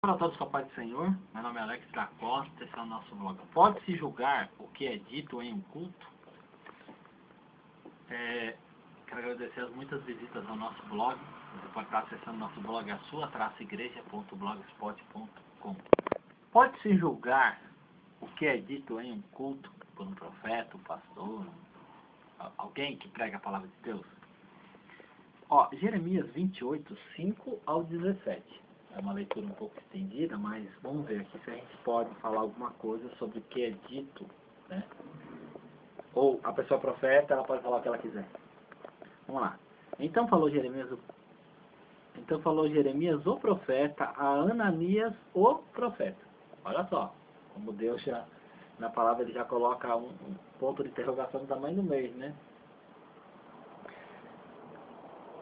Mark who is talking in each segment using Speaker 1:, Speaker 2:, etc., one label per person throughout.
Speaker 1: Olá a todos com a paz do Senhor, meu nome é Alex da Costa, esse é o nosso vlog. Pode-se julgar o que é dito em um culto? Quero agradecer as muitas visitas ao nosso blog. Você pode estar acessando nosso blog, a sua-igreja.blogspot.com. Pode-se julgar o que é dito em um culto por um profeta, um pastor, alguém que prega a palavra de Deus? Jeremias 28, 5 ao 17. É uma leitura um pouco estendida, mas vamos ver aqui se a gente pode falar alguma coisa sobre o que é dito, né? Ou a pessoa profeta, ela pode falar o que ela quiser. Vamos lá. Então falou Jeremias o profeta a Ananias o profeta. Olha só, como Deus já, na palavra ele já coloca um ponto de interrogação do tamanho do mês, né?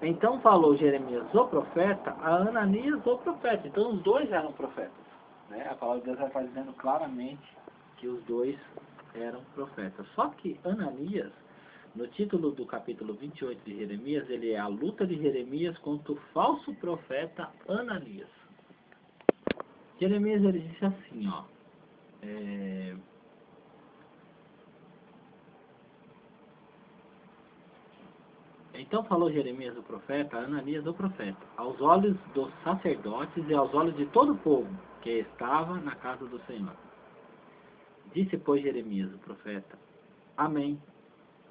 Speaker 1: Então falou Jeremias o profeta a Ananias o profeta. Então os dois eram profetas, né? A palavra de Deus está dizendo claramente que os dois eram profetas. Só que Ananias, no título do capítulo 28 de Jeremias, ele é a luta de Jeremias contra o falso profeta Ananias. Jeremias ele disse assim, Então falou Jeremias o profeta, a Ananias o profeta, aos olhos dos sacerdotes e aos olhos de todo o povo que estava na casa do Senhor. Disse, pois, Jeremias o profeta, Amém.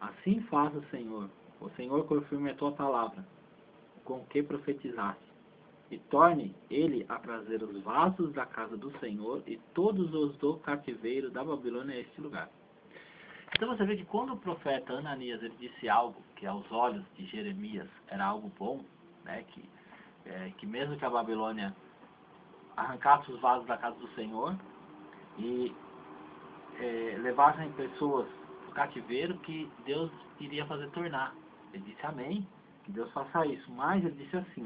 Speaker 1: Assim faz o Senhor confirme a tua palavra, com que profetizaste, e torne ele a trazer os vasos da casa do Senhor e todos os do cativeiro da Babilônia a este lugar. Então você vê que quando o profeta Ananias ele disse algo que aos olhos de Jeremias era algo bom, né, que mesmo que a Babilônia arrancasse os vasos da casa do Senhor e levassem pessoas para o cativeiro, que Deus iria fazer tornar. Ele disse amém, que Deus faça isso. Mas ele disse assim,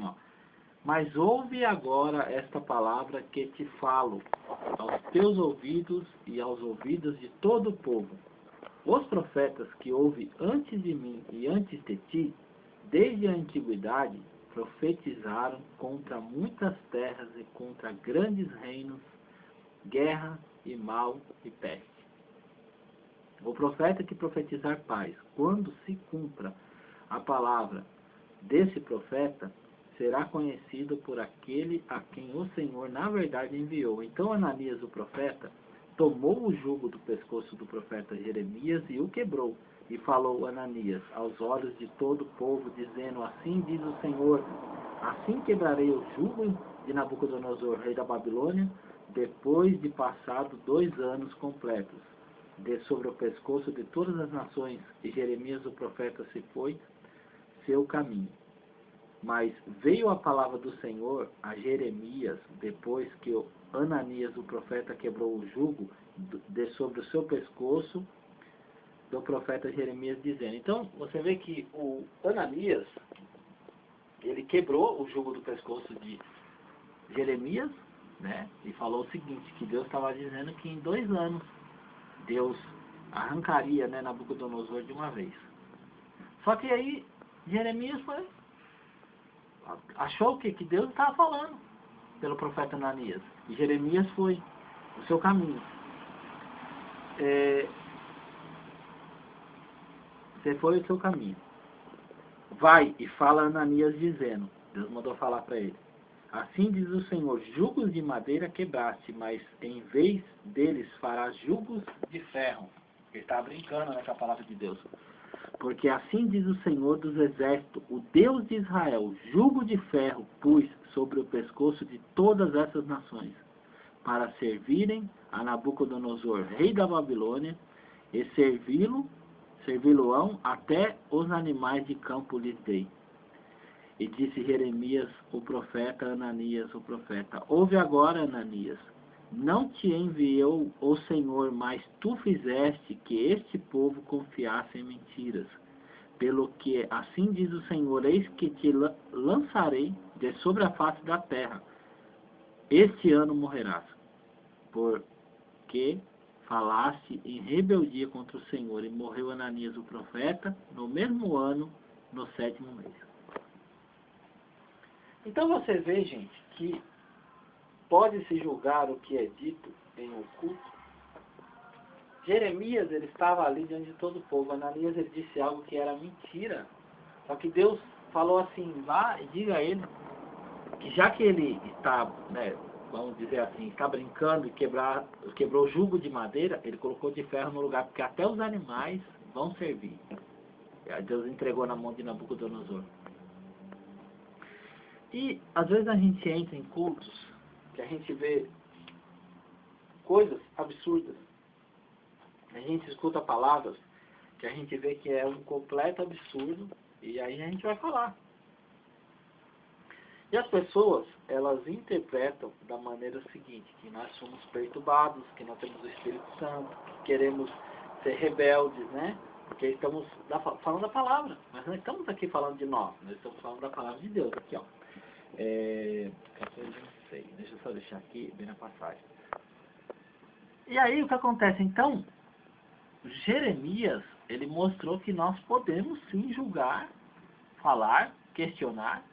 Speaker 1: mas ouve agora esta palavra que te falo aos teus ouvidos e aos ouvidos de todo o povo. Os profetas que houve antes de mim e antes de ti, desde a antiguidade, profetizaram contra muitas terras e contra grandes reinos, guerra e mal e peste. O profeta que profetizar paz, quando se cumpra a palavra desse profeta, será conhecido por aquele a quem o Senhor na verdade enviou. Então Ananias o profeta tomou o jugo do pescoço do profeta Jeremias e o quebrou. E falou Ananias aos olhos de todo o povo, dizendo, assim diz o Senhor, assim quebrarei o jugo de Nabucodonosor, rei da Babilônia, depois de passado 2 anos completos, de sobre o pescoço de todas as nações. E Jeremias o profeta se foi seu caminho. Mas veio a palavra do Senhor a Jeremias, depois que Ananias o profeta quebrou o jugo de sobre o seu pescoço do profeta Jeremias, dizendo. Então você vê que o Ananias ele quebrou o jugo do pescoço de Jeremias, né? E falou o seguinte, que Deus estava dizendo que em 2 anos Deus arrancaria, né, Nabucodonosor de uma vez. Só que aí Jeremias achou que Deus estava falando pelo profeta Ananias. E Jeremias foi o seu caminho. Você foi o seu caminho. Vai e fala a Ananias dizendo, Deus mandou falar para ele, assim diz o Senhor, jugos de madeira quebraste, mas em vez deles farás jugos de ferro. Ele estava brincando, né, com a palavra de Deus. Porque assim diz o Senhor dos exércitos, o Deus de Israel, jugo de ferro pus sobre o pescoço de todas essas nações, para servirem a Nabucodonosor, rei da Babilônia, e servi-lo-ão até os animais de campo lhes dei. E disse Jeremias, o profeta, Ananias, o profeta, ouve agora, Ananias, não te enviou o Senhor, mas tu fizeste que este povo confiasse em mentiras. Pelo que assim diz o Senhor, eis que te lançarei de sobre a face da terra. Este ano morrerás, porque falaste em rebeldia contra o Senhor. E morreu Ananias o profeta no mesmo ano, no 7º mês. Então você vê, gente, que pode-se julgar o que é dito em oculto? Jeremias, ele estava ali diante de todo o povo. Ananias, ele disse algo que era mentira. Só que Deus falou assim, vá e diga a ele que já que ele está, né, vamos dizer assim, está brincando e quebrou o jugo de madeira, ele colocou de ferro no lugar, porque até os animais vão servir. E aí Deus entregou na mão de Nabucodonosor. E às vezes a gente entra em cultos que a gente vê coisas absurdas. A gente escuta palavras que a gente vê que é um completo absurdo, e aí a gente vai falar. E as pessoas, elas interpretam da maneira seguinte, que nós somos perturbados, que nós temos o Espírito Santo, que queremos ser rebeldes, né? Porque estamos falando da palavra, mas não estamos aqui falando de nós, nós estamos falando da palavra de Deus, aqui ó. 14:26, deixa eu só deixar aqui, bem na passagem. E aí o que acontece então? Jeremias, ele mostrou que nós podemos sim julgar, falar, questionar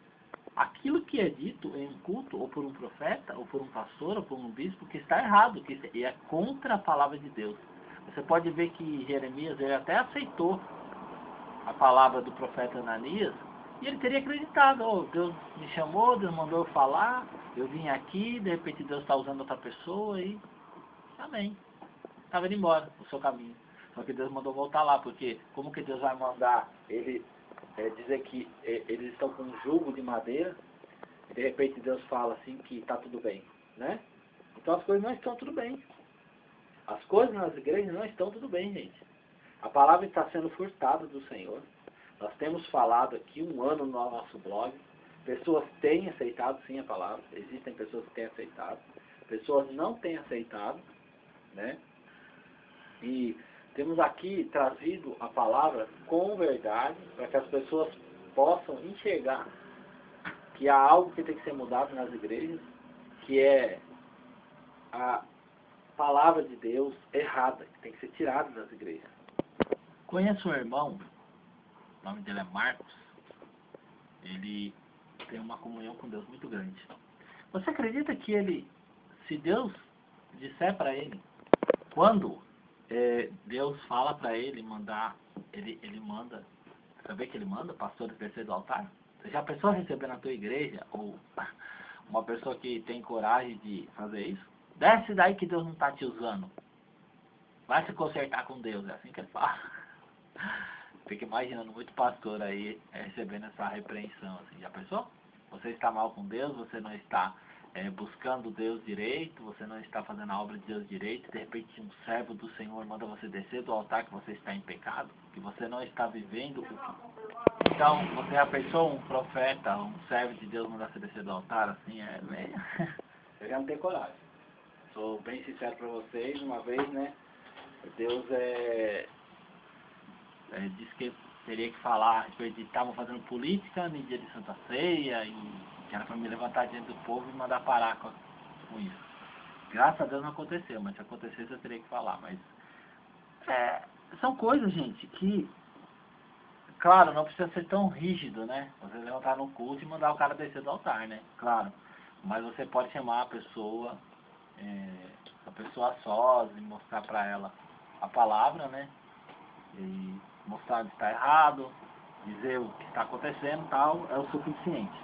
Speaker 1: aquilo que é dito em um culto, ou por um profeta, ou por um pastor, ou por um bispo, que está errado, que é contra a palavra de Deus. Você pode ver que Jeremias, ele até aceitou a palavra do profeta Ananias, e ele teria acreditado, oh, Deus me chamou, Deus mandou eu falar, eu vim aqui, de repente Deus está usando outra pessoa, e amém. Estava indo embora, o seu caminho. Só que Deus mandou voltar lá, porque como que Deus vai mandar ele dizer que eles estão com um jugo de madeira, e de repente Deus fala assim que está tudo bem, né? Então as coisas não estão tudo bem. As coisas nas igrejas não estão tudo bem, gente. A palavra está sendo furtada do Senhor. Nós temos falado aqui 1 ano no nosso blog. Pessoas têm aceitado sim a palavra. Existem pessoas que têm aceitado. Pessoas não têm aceitado, né? E temos aqui trazido a palavra com verdade, para que as pessoas possam enxergar que há algo que tem que ser mudado nas igrejas, que é a palavra de Deus errada, que tem que ser tirada das igrejas. Conheço um irmão, o nome dele é Marcos, ele tem uma comunhão com Deus muito grande. Você acredita que ele, se Deus disser para ele, quando Deus fala para ele mandar, ele manda, saber que ele manda pastores descer do altar? Você já pensou em receber na tua igreja, ou uma pessoa que tem coragem de fazer isso? Desce daí que Deus não está te usando. Vai se consertar com Deus, é assim que ele fala. Fico imaginando muito pastor aí recebendo essa repreensão, assim. Já pensou? Você está mal com Deus, você não está buscando Deus direito, você não está fazendo a obra de Deus direito, de repente um servo do Senhor manda você descer do altar que você está em pecado, que você não está vivendo o que... Então, você já pensou um profeta, um servo de Deus mandar você descer do altar, assim, eu já não tenho coragem. Sou bem sincero para vocês, uma vez, né, Deus disse que teria que falar a respeito de estavam fazendo política no dia de Santa Ceia, e que era para me levantar diante do povo e mandar parar com isso. Graças a Deus não aconteceu, mas se acontecesse eu teria que falar. Mas são coisas, gente, que, claro, não precisa ser tão rígido, né? Você levantar no culto e mandar o cara descer do altar, né? Claro. Mas você pode chamar a pessoa a sós e mostrar para ela a palavra, né? E mostrar onde está errado, dizer o que está acontecendo e tal, é o suficiente.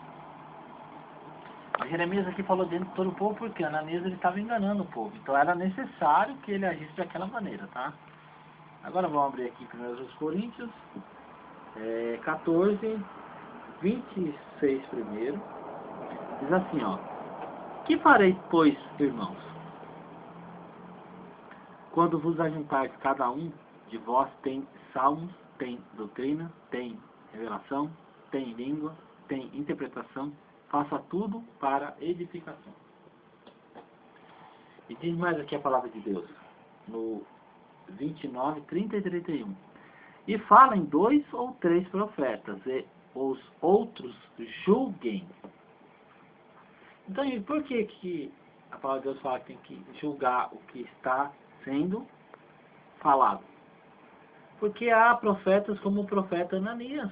Speaker 1: Mas Jeremias aqui falou dentro de todo o povo porque Ananias ele estava enganando o povo. Então era necessário que ele agisse daquela maneira, tá? Agora vamos abrir aqui 1 Coríntios 14, 26 primeiro. Diz assim, ó. Que fareis, pois, irmãos? Quando vos ajuntares, cada um de vós tem salmos, tem doutrina, tem revelação, tem língua, tem interpretação, faça tudo para edificação. E diz mais aqui a palavra de Deus, no 29, 30 e 31. E falem 2 ou 3 profetas, e os outros julguem. Então, e por que a palavra de Deus fala que tem que julgar o que está sendo falado? Porque há profetas como o profeta Ananias,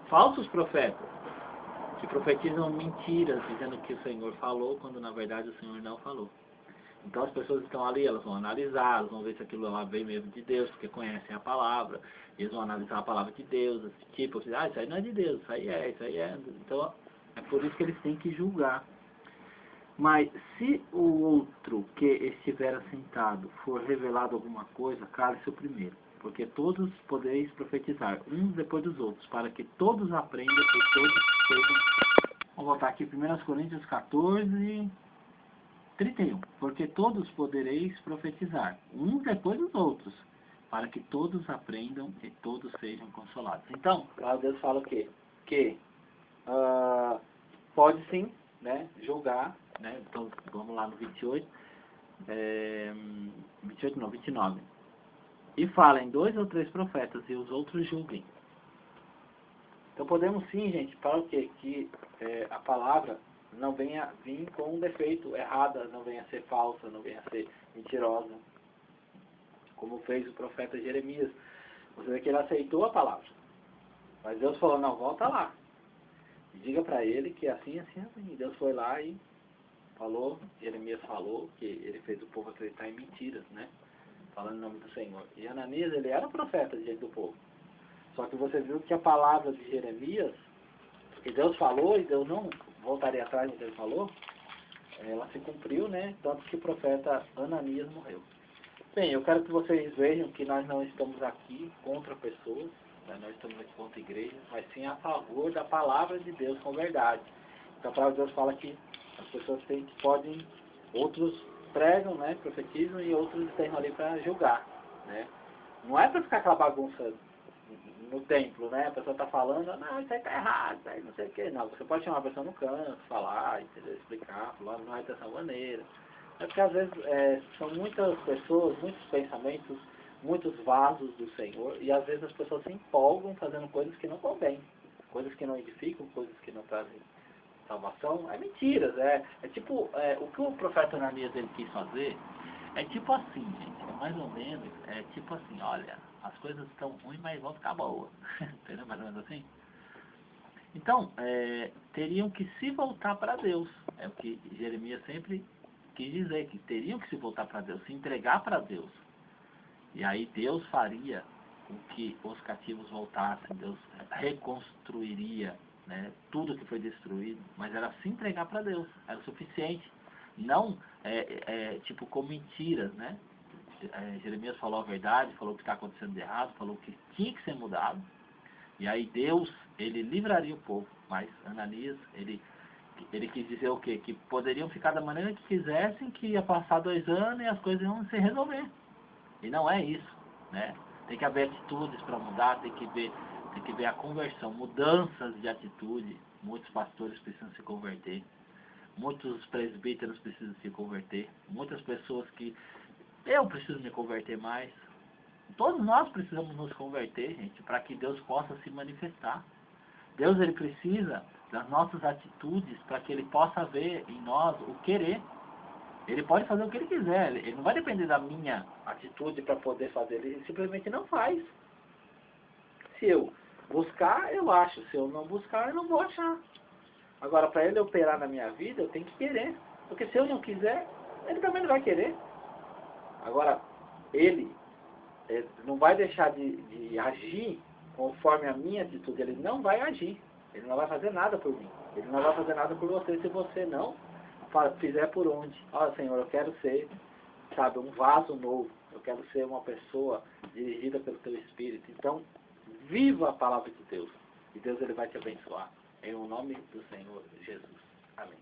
Speaker 1: falsos profetas, que profetizam mentiras, dizendo que o Senhor falou, quando na verdade o Senhor não falou. Então as pessoas estão ali, elas vão analisar, elas vão ver se aquilo lá vem mesmo de Deus, porque conhecem a palavra, eles vão analisar a palavra de Deus, tipo, isso aí não é de Deus, isso aí é. Então é por isso que eles têm que julgar. Mas se o outro que estiver assentado for revelado alguma coisa, cale-se o primeiro, porque todos podereis profetizar, uns depois dos outros, para que todos aprendam e todos sejam... Vamos voltar aqui, 1 Coríntios 14... 31. Porque todos podereis profetizar, uns depois dos outros, para que todos aprendam e todos sejam consolados. Então, Deus fala o quê? Que pode sim, né, julgar, né? Então, vamos lá no 28. 28 não, 29. E falem 2 ou 3 profetas e os outros julguem. Então podemos sim, gente, para o quê? Que a palavra não venha vir com um defeito, errada, não venha a ser falsa, não venha a ser mentirosa, como fez o profeta Jeremias. Você vê que ele aceitou a palavra, mas Deus falou, não, volta lá, diga para ele que assim, assim, assim. E Deus foi lá e falou, Jeremias falou que ele fez o povo acreditar em mentiras, né? Falando em nome do Senhor. E Ananias, ele era profeta diante do povo. Só que você viu que a palavra de Jeremias, que Deus falou e Deus não voltaria atrás do que ele falou, ela se cumpriu, né? Tanto que o profeta Ananias morreu. Bem, eu quero que vocês vejam que nós não estamos aqui contra pessoas, né? Nós estamos aqui contra igrejas, mas sim a favor da palavra de Deus com verdade. Então a palavra de Deus fala que as pessoas podem, outros pregam, né? Profetizam e outros estão ali para julgar, né? Não é para ficar aquela bagunça no templo, né? A pessoa está falando, não, isso aí está errado, isso aí não sei o que. Não, você pode chamar a pessoa no canto, falar, entendeu? Explicar, falar, não é dessa maneira. É porque às vezes são muitas pessoas, muitos pensamentos, muitos vasos do Senhor, e às vezes as pessoas se empolgam fazendo coisas que não convêm, coisas que não edificam, coisas que não trazem salvação. É mentiras, é tipo, o que o profeta Ananias ele quis fazer, é tipo assim, gente, é mais ou menos, é tipo assim, olha, as coisas estão ruins, mas vão ficar boas. Entendeu? Mais ou menos assim. Então, teriam que se voltar para Deus. É o que Jeremias sempre quis dizer, que teriam que se voltar para Deus, se entregar para Deus. E aí Deus faria com que os cativos voltassem, Deus reconstruiria, né, tudo que foi destruído, mas era se entregar para Deus, era o suficiente. Não, tipo, com mentiras, né? Jeremias falou a verdade, falou o que está acontecendo de errado, falou que tinha que ser mudado. E aí Deus, ele livraria o povo. Mas Ananias, ele quis dizer o quê? Que poderiam ficar da maneira que quisessem, que ia passar 2 anos e as coisas iam se resolver. E não é isso, né? Tem que haver atitudes para mudar, tem que ver a conversão, mudanças de atitude. Muitos pastores precisam se converter. Muitos presbíteros precisam se converter. Muitas pessoas que... Eu preciso me converter mais. Todos nós precisamos nos converter, gente, para que Deus possa se manifestar. Deus, ele precisa das nossas atitudes para que ele possa ver em nós o querer. Ele pode fazer o que ele quiser, ele não vai depender da minha atitude para poder fazer, ele simplesmente não faz. Se eu buscar, eu acho. Se eu não buscar, eu não vou achar. Agora, para ele operar na minha vida, eu tenho que querer. Porque se eu não quiser, ele também não vai querer. Agora, ele não vai deixar de agir conforme a minha atitude. Ele não vai agir. Ele não vai fazer nada por mim. Ele não vai fazer nada por você se você não fizer por onde. Olha, Senhor, eu quero ser, sabe, um vaso novo. Eu quero ser uma pessoa dirigida pelo Teu Espírito. Então, viva a palavra de Deus. E Deus, ele vai te abençoar. Em o nome do Senhor Jesus. Amém.